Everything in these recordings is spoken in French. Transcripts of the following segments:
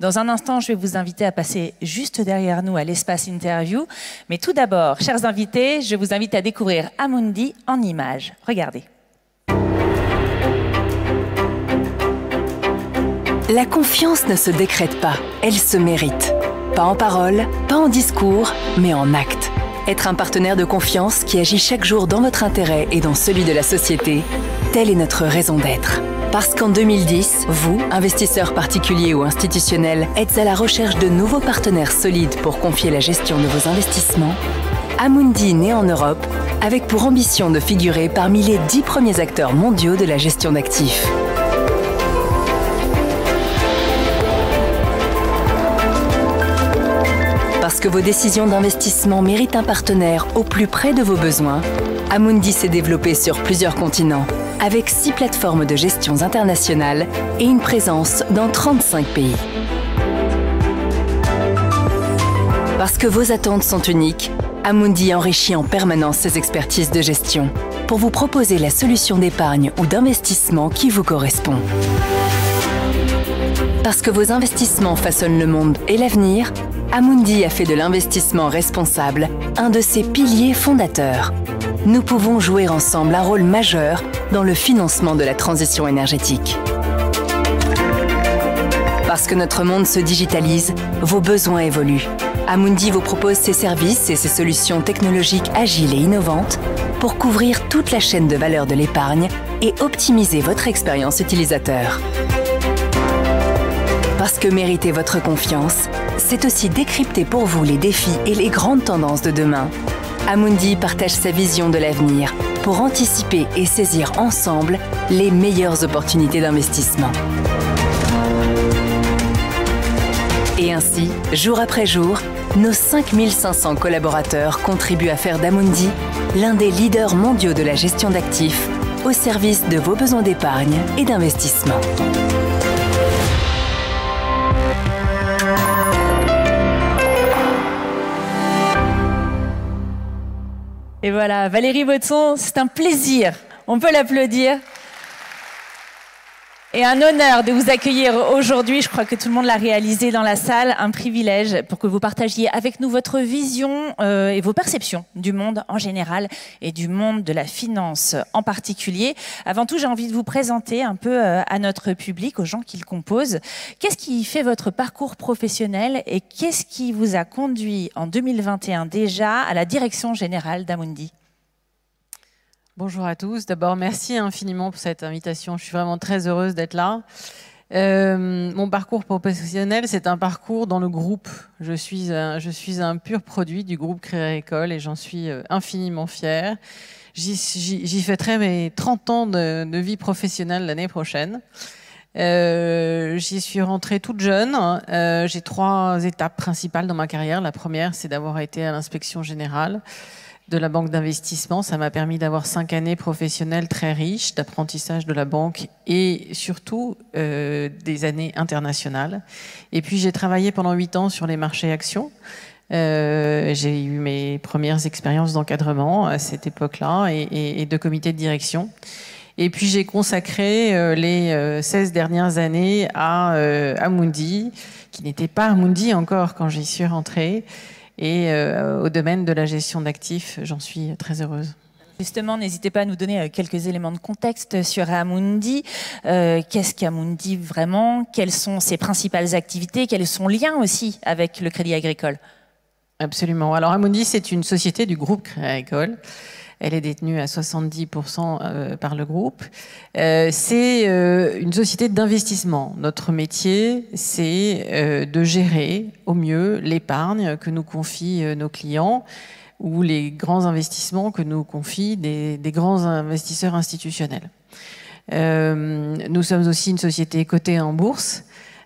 Dans un instant, je vais vous inviter à passer juste derrière nous à l'espace interview. Mais tout d'abord, chers invités, je vous invite à découvrir Amundi en images. Regardez. La confiance ne se décrète pas, elle se mérite. Pas en parole, pas en discours, mais en actes. Être un partenaire de confiance qui agit chaque jour dans votre intérêt et dans celui de la société, telle est notre raison d'être. Parce qu'en 2010, vous, investisseurs particuliers ou institutionnels, êtes à la recherche de nouveaux partenaires solides pour confier la gestion de vos investissements, Amundi naît en Europe, avec pour ambition de figurer parmi les 10 premiers acteurs mondiaux de la gestion d'actifs. Parce que vos décisions d'investissement méritent un partenaire au plus près de vos besoins, Amundi s'est développé sur plusieurs continents, avec 6 plateformes de gestion internationales et une présence dans 35 pays. Parce que vos attentes sont uniques, Amundi enrichit en permanence ses expertises de gestion pour vous proposer la solution d'épargne ou d'investissement qui vous correspond. Parce que vos investissements façonnent le monde et l'avenir, Amundi a fait de l'investissement responsable un de ses piliers fondateurs. Nous pouvons jouer ensemble un rôle majeur dans le financement de la transition énergétique. Parce que notre monde se digitalise, vos besoins évoluent. Amundi vous propose ses services et ses solutions technologiques agiles et innovantes pour couvrir toute la chaîne de valeur de l'épargne et optimiser votre expérience utilisateur. Parce que mériter votre confiance, c'est aussi décrypter pour vous les défis et les grandes tendances de demain. Amundi partage sa vision de l'avenir pour anticiper et saisir ensemble les meilleures opportunités d'investissement. Et ainsi, jour après jour, nos 5500 collaborateurs contribuent à faire d'Amundi l'un des leaders mondiaux de la gestion d'actifs au service de vos besoins d'épargne et d'investissement. Et voilà, Valérie Baudson, c'est un plaisir. On peut l'applaudir. Et un honneur de vous accueillir aujourd'hui. Je crois que tout le monde l'a réalisé dans la salle. Un privilège pour que vous partagiez avec nous votre vision et vos perceptions du monde en général et du monde de la finance en particulier. Avant tout, j'ai envie de vous présenter un peu à notre public, aux gens qui le composent. Qu'est-ce qui fait votre parcours professionnel et qu'est-ce qui vous a conduit en 2021 déjà à la direction générale d'Amundi ? Bonjour à tous. D'abord, merci infiniment pour cette invitation. Je suis vraiment très heureuse d'être là. Mon parcours professionnel, c'est un parcours dans le groupe. Je suis un pur produit du groupe Crédit Agricole et j'en suis infiniment fière. J'y fêterai mes 30 ans de vie professionnelle l'année prochaine. J'y suis rentrée toute jeune. J'ai 3 étapes principales dans ma carrière. La première, c'est d'avoir été à l'inspection générale de la banque d'investissement. Ça m'a permis d'avoir 5 années professionnelles très riches, d'apprentissage de la banque et surtout des années internationales. Et puis j'ai travaillé pendant 8 ans sur les marchés actions. J'ai eu mes premières expériences d'encadrement à cette époque-là et de comité de direction. Et puis j'ai consacré les 16 dernières années à Amundi, qui n'était pas Amundi encore quand j'y suis rentrée. Et au domaine de la gestion d'actifs, j'en suis très heureuse. Justement, n'hésitez pas à nous donner quelques éléments de contexte sur Amundi. Qu'est-ce qu'Amundi vraiment? Quelles sont ses principales activités? Quel est son lien aussi avec le Crédit Agricole? Absolument. Alors Amundi, c'est une société du groupe Crédit Agricole. Elle est détenue à 70% par le groupe. C'est une société d'investissement. Notre métier, c'est de gérer au mieux l'épargne que nous confient nos clients ou les grands investissements que nous confient des grands investisseurs institutionnels. Nous sommes aussi une société cotée en bourse,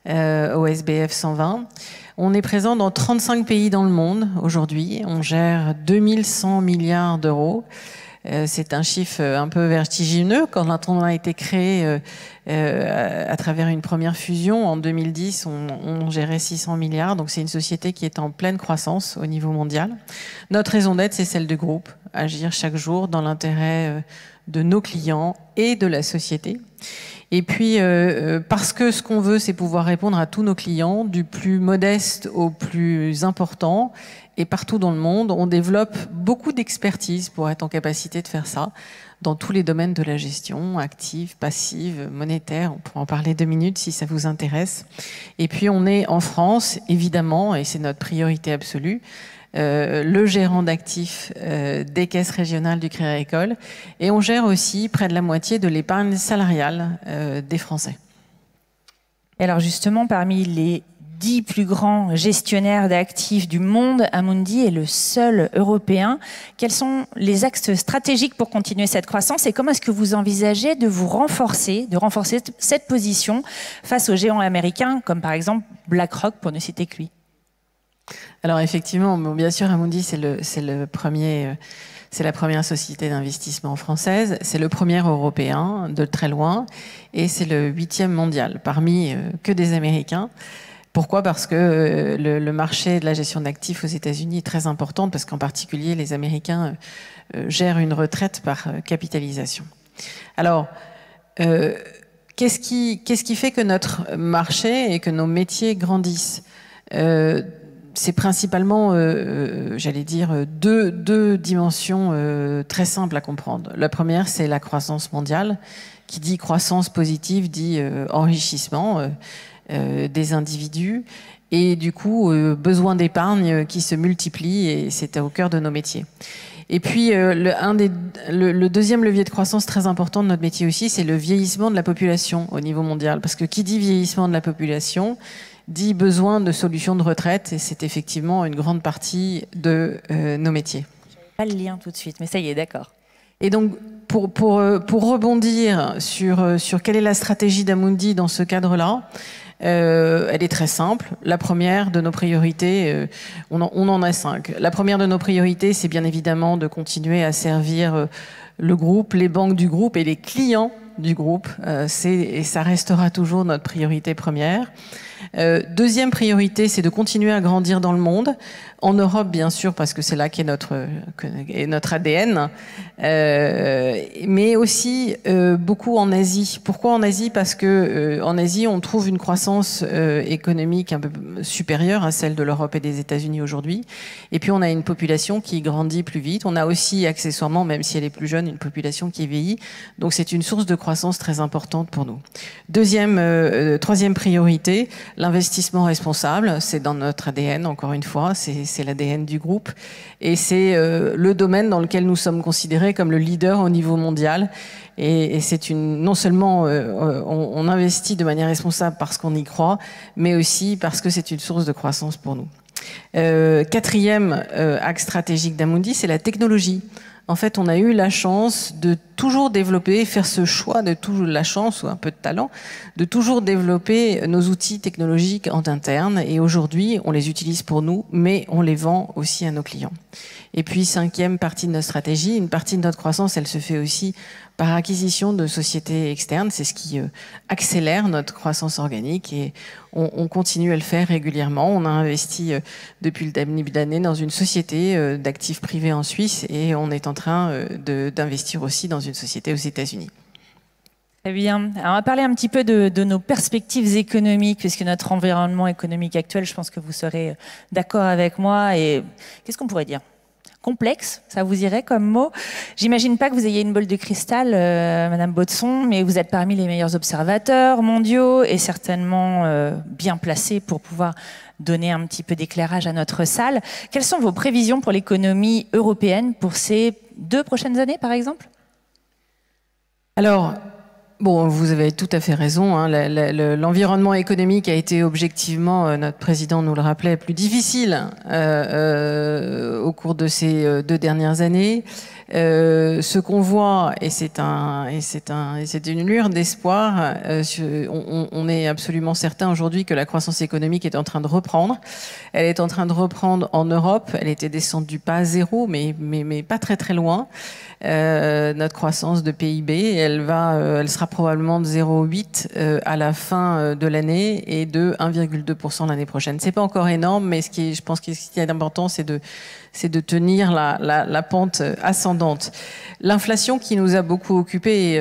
au SBF 120. On est présent dans 35 pays dans le monde aujourd'hui. On gère 2100 milliards d'euros. C'est un chiffre un peu vertigineux. Quand on a été créé à travers une première fusion. En 2010, on gérait 600 milliards, donc c'est une société qui est en pleine croissance au niveau mondial. Notre raison d'être, c'est celle du groupe, agir chaque jour dans l'intérêt de nos clients et de la société. Et puis, parce que ce qu'on veut, c'est pouvoir répondre à tous nos clients, du plus modeste au plus important, et partout dans le monde, on développe beaucoup d'expertise pour être en capacité de faire ça, dans tous les domaines de la gestion, active, passive, monétaire. On pourra en parler 2 minutes si ça vous intéresse. Et puis, on est en France, évidemment, et c'est notre priorité absolue, le gérant d'actifs des caisses régionales du Crédit Agricole, et on gère aussi près de la moitié de l'épargne salariale des Français. Et alors justement, parmi les 10 plus grands gestionnaires d'actifs du monde, Amundi est le seul européen. Quels sont les axes stratégiques pour continuer cette croissance et comment est-ce que vous envisagez de renforcer cette position face aux géants américains, comme par exemple BlackRock, pour ne citer que lui? Alors effectivement, bon, bien sûr, Amundi, c'est la première société d'investissement française, c'est le premier européen de très loin, et c'est le 8e mondial, parmi que des Américains. Pourquoi? Parce que le marché de la gestion d'actifs aux États-Unis est très important, parce qu'en particulier, les Américains gèrent une retraite par capitalisation. Alors, qu'est-ce qui fait que notre marché et que nos métiers grandissent? C'est principalement, j'allais dire, deux dimensions très simples à comprendre. La première, c'est la croissance mondiale. Qui dit croissance positive dit enrichissement des individus et du coup besoin d'épargne qui se multiplie, et c'est au cœur de nos métiers. Et puis le deuxième levier de croissance très important de notre métier aussi, c'est le vieillissement de la population au niveau mondial. Parce que qui dit vieillissement de la population dit besoin de solutions de retraite, et c'est effectivement une grande partie de nos métiers. Pas le lien tout de suite, mais ça y est, d'accord. Et donc, pour rebondir sur quelle est la stratégie d'Amundi dans ce cadre-là, elle est très simple. La première de nos priorités, on en a 5. La première de nos priorités, c'est bien évidemment de continuer à servir le groupe, les banques du groupe et les clients du groupe. Et ça restera toujours notre priorité première. Deuxième priorité, c'est de continuer à grandir dans le monde. En Europe, bien sûr, parce que c'est là qu'est notre ADN, mais aussi beaucoup en Asie. Pourquoi en Asie? Parce que en Asie, on trouve une croissance économique un peu supérieure à celle de l'Europe et des États-Unis aujourd'hui. Et puis, on a une population qui grandit plus vite. On a aussi, accessoirement, même si elle est plus jeune, une population qui vieillit. Donc, c'est une source de croissance très importante pour nous. Troisième priorité, l'investissement responsable. C'est dans notre ADN, encore une fois. C'est l'ADN du groupe. Et c'est le domaine dans lequel nous sommes considérés comme le leader au niveau mondial. Et c'est non seulement on investit de manière responsable parce qu'on y croit, mais aussi parce que c'est une source de croissance pour nous. Quatrième axe stratégique d'Amundi, c'est la technologie. En fait, on a eu la chance de toujours développer, faire ce choix de toujours la chance ou un peu de talent, de toujours développer nos outils technologiques en interne. Et aujourd'hui, on les utilise pour nous, mais on les vend aussi à nos clients. Et puis, cinquième partie de notre stratégie, une partie de notre croissance, elle se fait aussi par acquisition de sociétés externes. C'est ce qui accélère notre croissance organique et on continue à le faire régulièrement. On a investi depuis le début d'année dans une société d'actifs privés en Suisse et on est en train d'investir aussi dans une société aux États-Unis. Très bien. Alors, on va parler un petit peu de nos perspectives économiques, puisque notre environnement économique actuel, je pense que vous serez d'accord avec moi. Et qu'est-ce qu'on pourrait dire ? Complexe, ça vous irait comme mot. J'imagine pas que vous ayez une boule de cristal, Madame Baudson, mais vous êtes parmi les meilleurs observateurs mondiaux et certainement bien placés pour pouvoir donner un petit peu d'éclairage à notre salle. Quelles sont vos prévisions pour l'économie européenne pour ces 2 prochaines années, par exemple ? Alors, bon, vous avez tout à fait raison. Hein. L'environnement économique a été objectivement, notre président nous le rappelait, plus difficile au cours de ces 2 dernières années. Ce qu'on voit, et c'est une lueur d'espoir, on est absolument certain aujourd'hui que la croissance économique est en train de reprendre. Elle est en train de reprendre en Europe. Elle était descendue pas à zéro, mais pas très très loin. Notre croissance de PIB, elle sera probablement de 0,8 à la fin de l'année et de 1,2% l'année prochaine. C'est pas encore énorme, mais je pense que ce qui est important, c'est de tenir la pente ascendante. L'inflation qui nous a beaucoup occupés,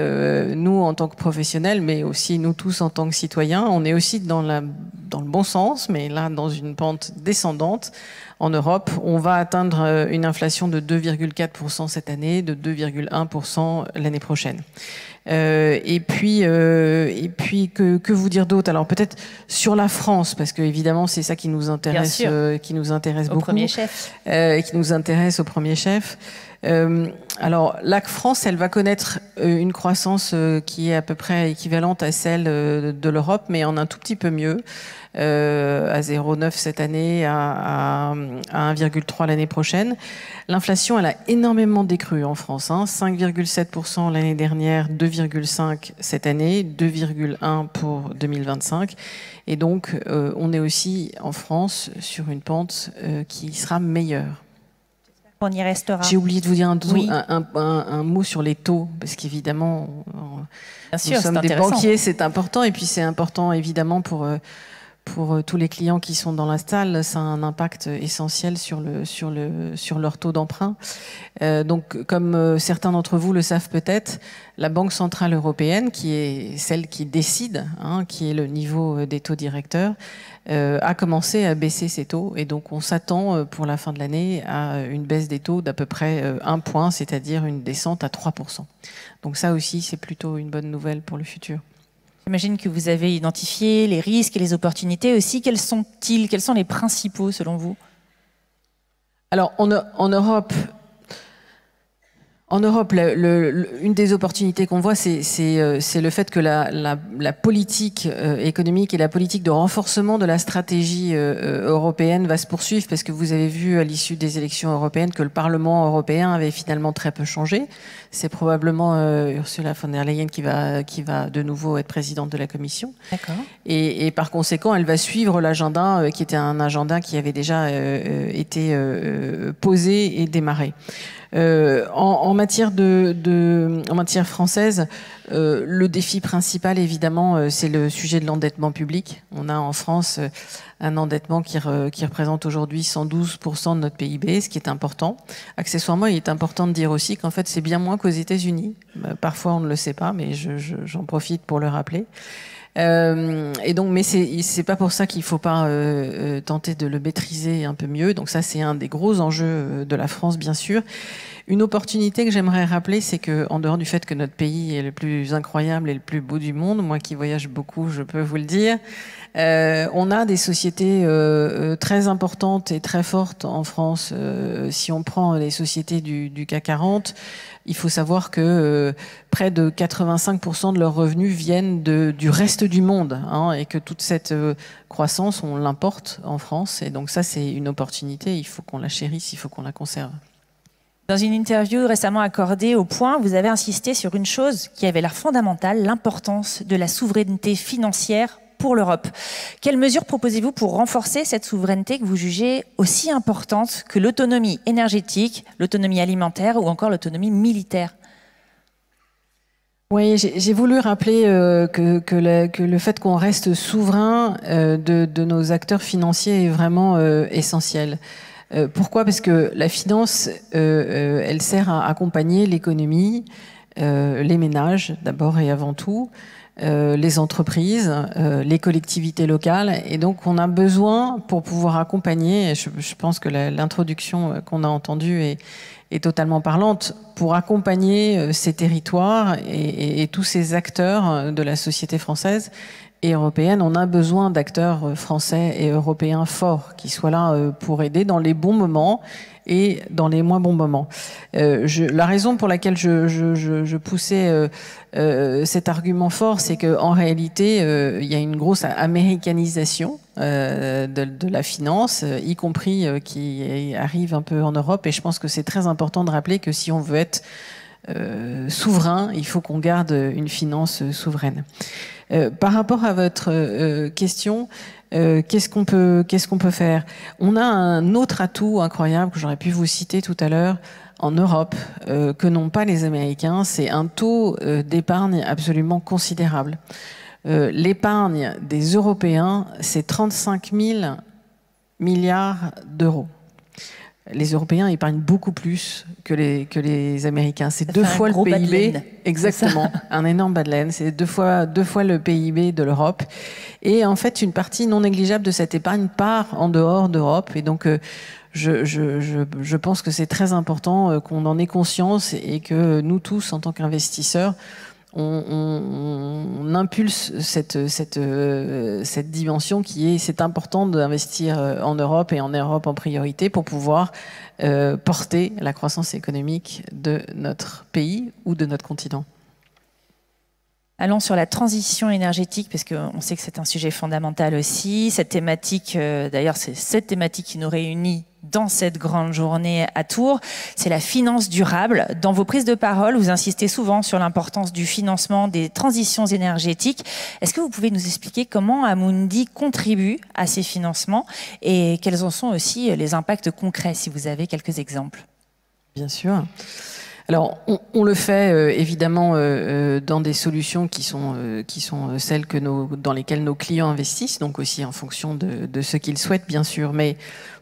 nous en tant que professionnels, mais aussi nous tous en tant que citoyens, on est aussi dans le bon sens, mais là dans une pente descendante. En Europe, on va atteindre une inflation de 2,4% cette année, de 2,1% l'année prochaine. Et puis que vous dire d'autre? Alors peut-être sur la France, parce que évidemment c'est ça qui nous intéresse, beaucoup, premier chef, qui nous intéresse au premier chef. Alors la France, elle va connaître une croissance qui est à peu près équivalente à celle de l'Europe, mais en un tout petit peu mieux. À 0,9 cette année, à 1,3 l'année prochaine. L'inflation, elle a énormément décru en France. 5,7% l'année dernière, 2,5 cette année, 2,1 pour 2025. Et donc, on est aussi en France sur une pente qui sera meilleure. On y restera. J'ai oublié de vous dire Oui. un mot sur les taux, parce qu'évidemment, Bien sûr, nous sommes des intéressant. banquiers, c'est important, et puis c'est important évidemment pour tous les clients qui sont dans la salle, ça a un impact essentiel sur leur taux d'emprunt. Donc, comme certains d'entre vous le savent peut-être, la Banque centrale européenne, qui est celle qui décide, qui est le niveau des taux directeurs, a commencé à baisser ses taux. Et donc, on s'attend pour la fin de l'année à une baisse des taux d'à peu près 1 point, c'est-à-dire une descente à 3%. Donc ça aussi, c'est plutôt une bonne nouvelle pour le futur. J'imagine que vous avez identifié les risques et les opportunités aussi. Quels sont-ils? Quels sont les principaux selon vous? Alors, en Europe, une des opportunités qu'on voit, c'est le fait que la politique économique et la politique de renforcement de la stratégie européenne va se poursuivre, parce que vous avez vu à l'issue des élections européennes que le Parlement européen avait finalement très peu changé. C'est probablement Ursula von der Leyen qui va de nouveau être présidente de la Commission. D'accord. Et par conséquent, elle va suivre l'agenda qui était un agenda qui avait déjà été posé et démarré. En matière française, le défi principal, évidemment, c'est le sujet de l'endettement public. On a en France un endettement qui représente aujourd'hui 112% de notre PIB, ce qui est important. Accessoirement, il est important de dire aussi qu'en fait, c'est bien moins qu'aux États-Unis. Parfois, on ne le sait pas, mais j'en profite pour le rappeler. Et donc, mais c'est pas pour ça qu'il faut pas tenter de le maîtriser un peu mieux. Donc ça, c'est un des gros enjeux de la France, bien sûr. Une opportunité que j'aimerais rappeler, c'est que, en dehors du fait que notre pays est le plus incroyable et le plus beau du monde, moi qui voyage beaucoup, je peux vous le dire, on a des sociétés très importantes et très fortes en France. Si on prend les sociétés du CAC 40, il faut savoir que près de 85% de leurs revenus viennent du reste du monde, et que toute cette croissance, on l'importe en France. Et donc ça, c'est une opportunité. Il faut qu'on la chérisse, il faut qu'on la conserve. Dans une interview récemment accordée au Point, vous avez insisté sur une chose qui avait l'air fondamentale, l'importance de la souveraineté financière pour l'Europe. Quelles mesures proposez-vous pour renforcer cette souveraineté que vous jugez aussi importante que l'autonomie énergétique, l'autonomie alimentaire ou encore l'autonomie militaire? Oui, j'ai voulu rappeler que le fait qu'on reste souverain de nos acteurs financiers est vraiment essentiel. Pourquoi? Parce que la finance, elle sert à accompagner l'économie, les ménages d'abord et avant tout, les entreprises, les collectivités locales. Et donc, on a besoin, pour pouvoir accompagner, et je pense que l'introduction qu'on a entendue est totalement parlante, pour accompagner ces territoires et tous ces acteurs de la société française et européenne, on a besoin d'acteurs français et européens forts qui soient là pour aider dans les bons moments et dans les moins bons moments. La raison pour laquelle je poussais cet argument fort, c'est qu'en réalité, il y a une grosse américanisation de la finance, y compris qui arrive un peu en Europe. Et je pense que c'est très important de rappeler que si on veut être souverain, il faut qu'on garde une finance souveraine. Par rapport à votre question, qu'est-ce qu'on peut faire? On a un autre atout incroyable que j'aurais pu vous citer tout à l'heure en Europe, que n'ont pas les Américains, c'est un taux d'épargne absolument considérable. L'épargne des Européens, c'est 35 000 milliards d'euros. Les Européens épargnent beaucoup plus que les Américains. C'est 2 fois le PIB. Exactement. Un énorme bas de laine. C'est deux fois le PIB de l'Europe. Et en fait, une partie non négligeable de cette épargne part en dehors d'Europe. Et donc, je pense que c'est très important qu'on en ait conscience et que nous tous, en tant qu'investisseurs, on impulse cette dimension qui est, c'est important d'investir en Europe et en Europe en priorité pour pouvoir porter la croissance économique de notre pays ou de notre continent. Allons sur la transition énergétique, parce qu'on sait que c'est un sujet fondamental aussi. Cette thématique, d'ailleurs, c'est cette thématique qui nous réunit dans cette grande journée à Tours, c'est la finance durable. Dans vos prises de parole, vous insistez souvent sur l'importance du financement des transitions énergétiques. Est-ce que vous pouvez nous expliquer comment Amundi contribue à ces financements et quels en sont aussi les impacts concrets, si vous avez quelques exemples? Bien sûr. Alors, on le fait évidemment dans des solutions qui sont celles dans lesquelles nos clients investissent, donc aussi en fonction de ce qu'ils souhaitent, bien sûr. Mais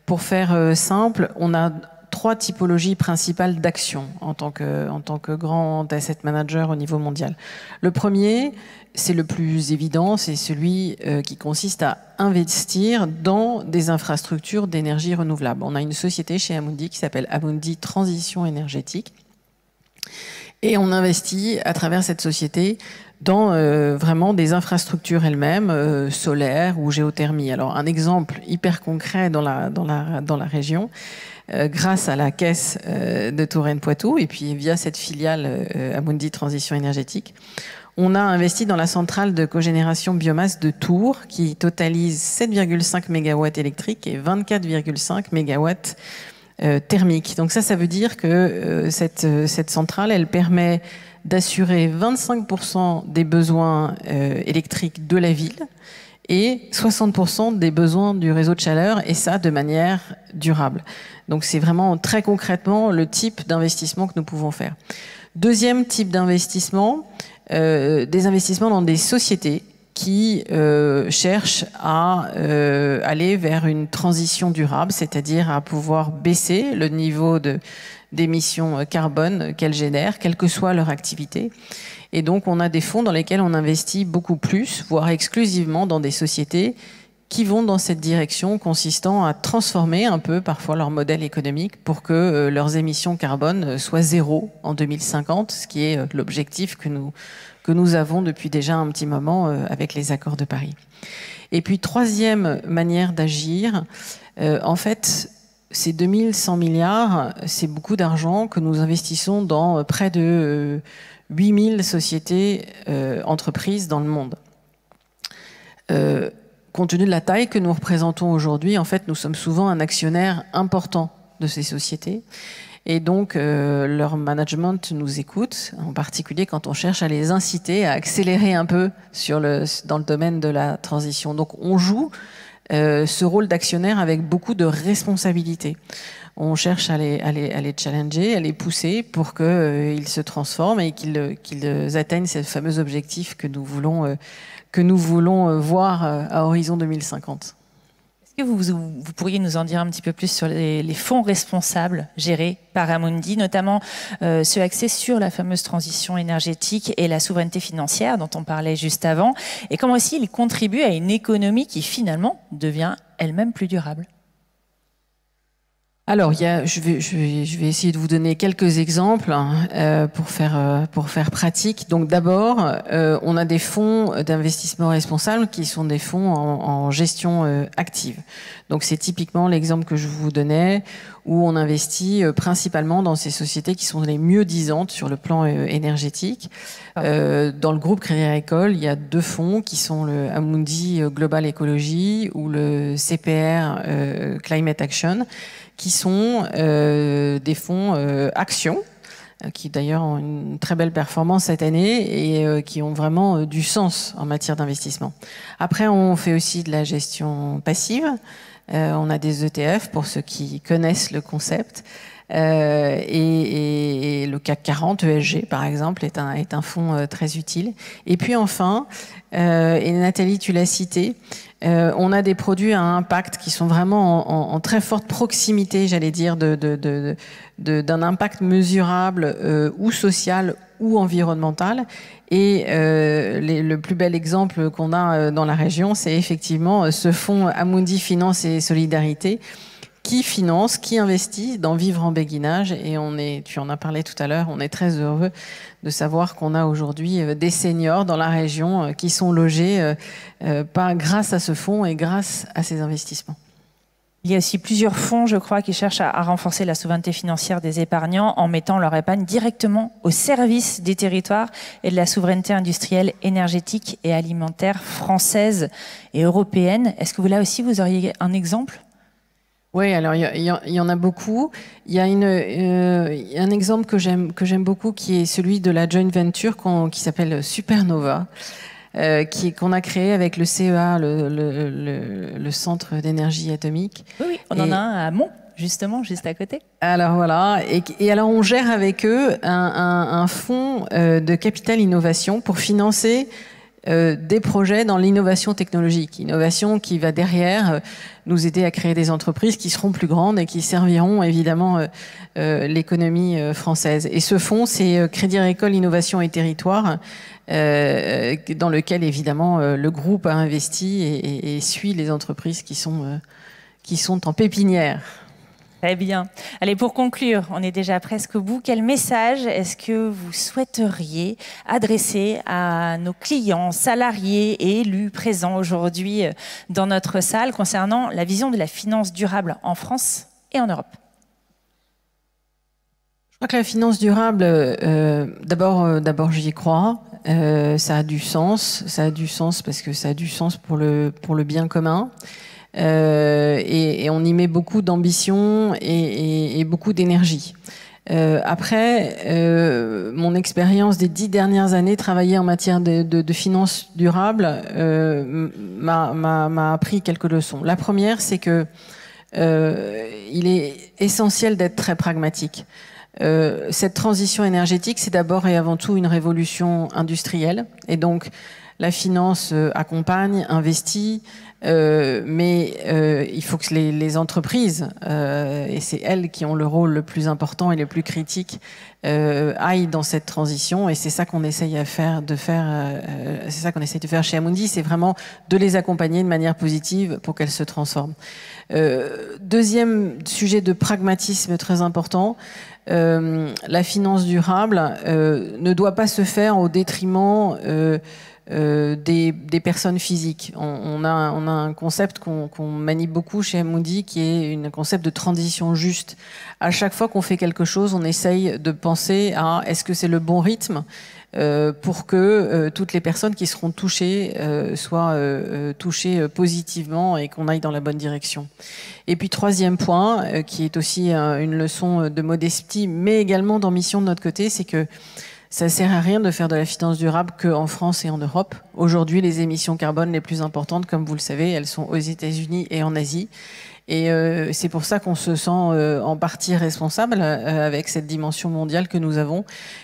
pour faire simple, on a 3 typologies principales d'actions en tant que grand asset manager au niveau mondial. Le premier, c'est le plus évident, c'est celui qui consiste à investir dans des infrastructures d'énergie renouvelable. On a une société chez Amundi qui s'appelle Amundi Transition Énergétique. Et on investit à travers cette société dans vraiment des infrastructures elles-mêmes, solaires ou géothermie. Alors un exemple hyper concret dans la région, grâce à la caisse de Touraine-Poitou et puis via cette filiale Amundi Transition Énergétique, on a investi dans la centrale de cogénération biomasse de Tours qui totalise 7,5 MW électriques et 24,5 MW thermique. Donc ça veut dire que cette centrale, elle permet d'assurer 25% des besoins électriques de la ville et 60% des besoins du réseau de chaleur, et ça de manière durable. Donc c'est vraiment très concrètement le type d'investissement que nous pouvons faire. Deuxième type d'investissement, des investissements dans des sociétés qui cherchent à aller vers une transition durable, c'est-à-dire à pouvoir baisser le niveau d'émissions carbone qu'elles génèrent, quelle que soit leur activité. Et donc, on a des fonds dans lesquels on investit beaucoup plus, voire exclusivement dans des sociétés qui vont dans cette direction, consistant à transformer un peu parfois leur modèle économique pour que leurs émissions carbone soient zéro en 2050, ce qui est l'objectif que nous avons depuis déjà un petit moment avec les accords de Paris. Et puis, troisième manière d'agir, en fait, ces 2100 milliards, c'est beaucoup d'argent que nous investissons dans près de 8000 sociétés, entreprises dans le monde. Compte tenu de la taille que nous représentons aujourd'hui, en fait, nous sommes souvent un actionnaire important de ces sociétés. Et donc, leur management nous écoute, en particulier quand on cherche à les inciter à accélérer un peu dans le domaine de la transition. Donc, on joue ce rôle d'actionnaire avec beaucoup de responsabilités. On cherche à les challenger, à les pousser pour qu'ils se transforment et qu'ils atteignent ces fameux objectifs que nous voulons voir à horizon 2050. Est-ce que vous pourriez nous en dire un petit peu plus sur les fonds responsables gérés par Amundi, notamment ceux axés sur la fameuse transition énergétique et la souveraineté financière dont on parlait juste avant, et comment aussi ils contribuent à une économie qui finalement devient elle-même plus durable? Alors, je vais essayer de vous donner quelques exemples pour faire pratique. Donc, d'abord, on a des fonds d'investissement responsable qui sont des fonds en gestion active. Donc, c'est typiquement l'exemple que je vous donnais, où on investit principalement dans ces sociétés qui sont les mieux disantes sur le plan énergétique. Dans le groupe Crédit Agricole, il y a 2 fonds qui sont le Amundi Global Ecology ou le CPR Climate Action, qui sont des fonds actions, qui d'ailleurs ont une très belle performance cette année et qui ont vraiment du sens en matière d'investissement. Après, on fait aussi de la gestion passive. On a des ETF pour ceux qui connaissent le concept. Et le CAC 40 ESG par exemple est un fonds très utile. Et puis enfin, et Nathalie tu l'as cité, on a des produits à impact qui sont vraiment en très forte proximité, j'allais dire, d'un impact mesurable ou social ou environnemental. Et le plus bel exemple qu'on a dans la région, c'est effectivement ce fonds Amundi Finance et Solidarité qui finance, qui investit dans Vivre en Béguinage. Et tu en as parlé tout à l'heure, on est très heureux de savoir qu'on a aujourd'hui des seniors dans la région qui sont logés grâce à ce fonds et grâce à ces investissements. Il y a aussi plusieurs fonds, je crois, qui cherchent à renforcer la souveraineté financière des épargnants en mettant leur épargne directement au service des territoires et de la souveraineté industrielle, énergétique et alimentaire française et européenne. Est-ce que là aussi, vous auriez un exemple ? Oui, alors il y en a beaucoup. Il y a un exemple que j'aime beaucoup qui est celui de la joint venture qui s'appelle Supernova, qu'on a créé avec le CEA, le Centre d'énergie atomique. Oui, on en a un à Mont, justement, juste à côté. Alors voilà, et alors on gère avec eux un fonds de capital innovation pour financer des projets dans l'innovation technologique, innovation qui va derrière nous aider à créer des entreprises qui seront plus grandes et qui serviront évidemment l'économie française. Et ce fonds, c'est Crédit Agricole Innovation et Territoire, dans lequel évidemment le groupe a investi et suit les entreprises qui sont en pépinière. Très bien. Allez, pour conclure, on est déjà presque au bout. Quel message est-ce que vous souhaiteriez adresser à nos clients, salariés et élus présents aujourd'hui dans notre salle concernant la vision de la finance durable en France et en Europe ? Je crois que la finance durable, d'abord j'y crois. Ça a du sens. Ça a du sens parce que ça a du sens pour le bien commun. Et on y met beaucoup d'ambition et beaucoup d'énergie. Après, mon expérience des 10 dernières années travailler en matière de finances durables m'a appris quelques leçons. La première, c'est que il est essentiel d'être très pragmatique. Cette transition énergétique, c'est d'abord et avant tout une révolution industrielle, et donc la finance accompagne, investit, mais il faut que les entreprises, et c'est elles qui ont le rôle le plus important et le plus critique, aillent dans cette transition, et c'est ça qu'on essaye c'est ça qu'on essaye de faire chez Amundi, c'est vraiment de les accompagner de manière positive pour qu'elles se transforment. Deuxième sujet de pragmatisme très important, la finance durable ne doit pas se faire au détriment des personnes physiques. On a un concept qu'on manie beaucoup chez Amundi qui est un concept de transition juste. À chaque fois qu'on fait quelque chose, on essaye de penser à est-ce que c'est le bon rythme pour que toutes les personnes qui seront touchées soient touchées positivement et qu'on aille dans la bonne direction. Et puis troisième point, qui est aussi une leçon de modestie, mais également d'ambition de notre côté, c'est que ça sert à rien de faire de la finance durable qu'en France et en Europe. Aujourd'hui, les émissions carbone les plus importantes, comme vous le savez, elles sont aux États-Unis et en Asie. Et c'est pour ça qu'on se sent en partie responsable avec cette dimension mondiale que nous avons.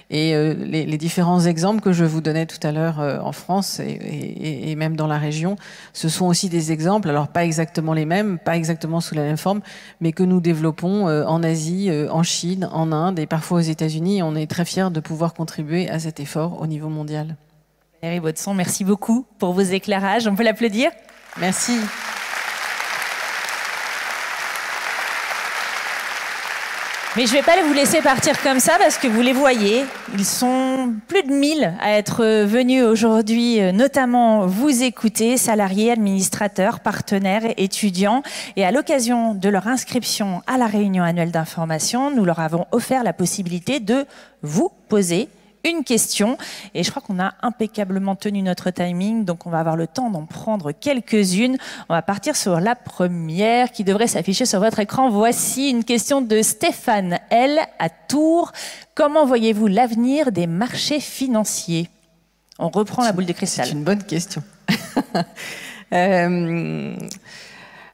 Et les différents exemples que je vous donnais tout à l'heure en France et même dans la région, ce sont aussi des exemples, alors pas exactement les mêmes, pas exactement sous la même forme, mais que nous développons en Asie, en Chine, en Inde et parfois aux États-Unis. On est très fiers de pouvoir contribuer à cet effort au niveau mondial. Valérie Baudson, merci beaucoup pour vos éclairages. On peut l'applaudir ? Merci. Mais je ne vais pas vous laisser partir comme ça parce que vous les voyez, ils sont plus de 1000 à être venus aujourd'hui, notamment vous écouter, salariés, administrateurs, partenaires, étudiants. Et à l'occasion de leur inscription à la réunion annuelle d'information, nous leur avons offert la possibilité de vous poser une question. Et je crois qu'on a impeccablement tenu notre timing, donc on va avoir le temps d'en prendre quelques-unes. On va partir sur la première qui devrait s'afficher sur votre écran. Voici une question de Stéphane L. à Tours. Comment voyez-vous l'avenir des marchés financiers? On reprend la boule de cristal. C'est une bonne question.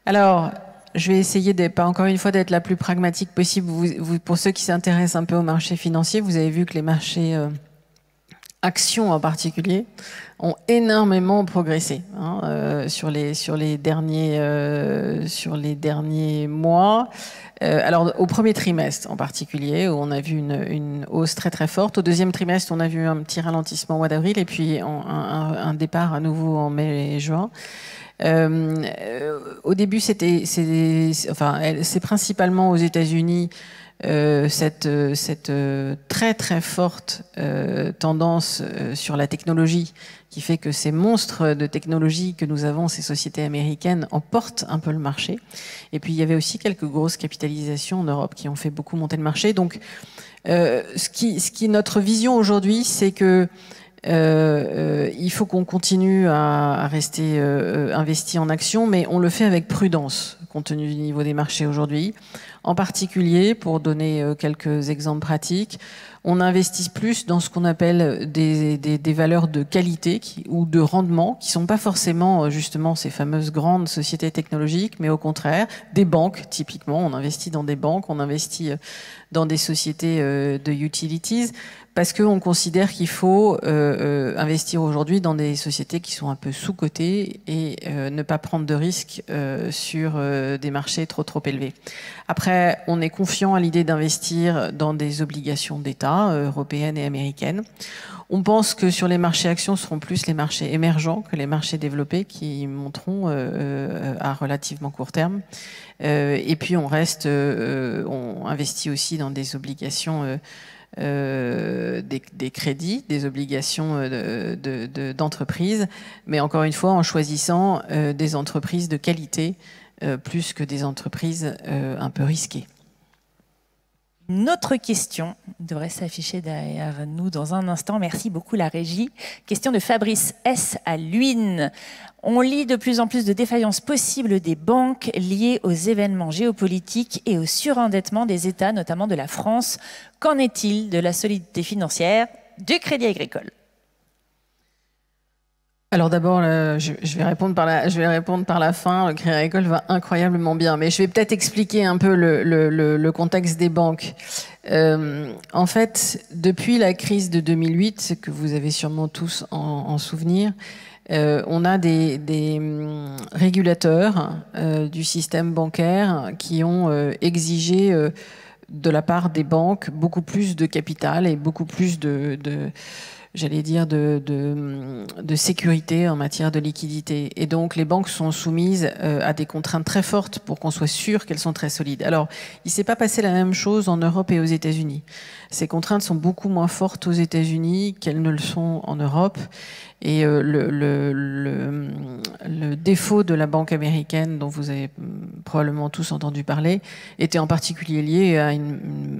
Alors, je vais essayer, encore une fois, d'être la plus pragmatique possible. Pour ceux qui s'intéressent un peu aux marchés financiers, vous avez vu que les marchés actions en particulier ont énormément progressé sur les derniers mois. Alors au premier trimestre en particulier, où on a vu une hausse très très forte. Au deuxième trimestre, on a vu un petit ralentissement au mois d'avril et puis un départ à nouveau en mai et juin. Au début, c'est principalement aux États-Unis cette très très forte tendance sur la technologie qui fait que ces monstres de technologie que nous avons, ces sociétés américaines, emportent un peu le marché. Et puis il y avait aussi quelques grosses capitalisations en Europe qui ont fait beaucoup monter le marché. Donc ce qui notre vision aujourd'hui, c'est que il faut qu'on continue à rester investi en actions, mais on le fait avec prudence, compte tenu du niveau des marchés aujourd'hui. En particulier, pour donner quelques exemples pratiques, on investit plus dans ce qu'on appelle des valeurs de qualité ou de rendement, qui sont pas forcément justement ces fameuses grandes sociétés technologiques, mais au contraire, des banques, typiquement. On investit dans des banques, on investit dans des sociétés de utilities, parce qu'on considère qu'il faut investir aujourd'hui dans des sociétés qui sont un peu sous-cotées et ne pas prendre de risques sur des marchés trop élevés. Après, on est confiant à l'idée d'investir dans des obligations d'État européennes et américaines. On pense que sur les marchés actions, ce seront plus les marchés émergents que les marchés développés qui monteront à relativement court terme. Et puis on investit aussi dans des obligations des crédits, des obligations d'entreprise, mais encore une fois en choisissant des entreprises de qualité plus que des entreprises un peu risquées. Une autre question devrait s'afficher derrière nous dans un instant. Merci beaucoup la régie. Question de Fabrice S. à Luynes. On lit de plus en plus de défaillances possibles des banques liées aux événements géopolitiques et au surendettement des États, notamment de la France. Qu'en est-il de la solidité financière du Crédit Agricole ? Alors d'abord, je vais répondre par la fin. Le Crédit Agricole va incroyablement bien, mais je vais peut-être expliquer un peu le contexte des banques. En fait, depuis la crise de 2008, que vous avez sûrement tous en souvenir, on a des régulateurs du système bancaire qui ont exigé de la part des banques beaucoup plus de capital et beaucoup plus j'allais dire, de sécurité en matière de liquidité. Et donc, les banques sont soumises à des contraintes très fortes pour qu'on soit sûr qu'elles sont très solides. Alors, il ne s'est pas passé la même chose en Europe et aux États-Unis. Ces contraintes sont beaucoup moins fortes aux États-Unis qu'elles ne le sont en Europe. Et le défaut de la banque américaine, dont vous avez probablement tous entendu parler, était en particulier lié à une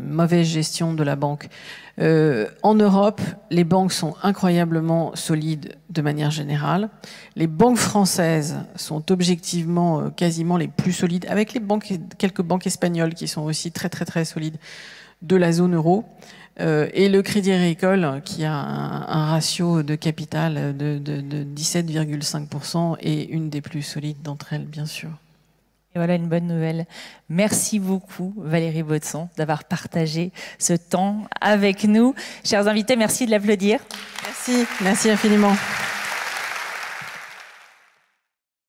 mauvaise gestion de la banque. En Europe, les banques sont incroyablement solides de manière générale. Les banques françaises sont objectivement quasiment les plus solides, avec quelques banques espagnoles qui sont aussi très très très solides de la zone euro. Et le Crédit Agricole, qui a un ratio de capital de 17,5%, est une des plus solides d'entre elles, bien sûr. Et voilà une bonne nouvelle. Merci beaucoup Valérie Baudson d'avoir partagé ce temps avec nous. Chers invités, merci de l'applaudir. Merci infiniment.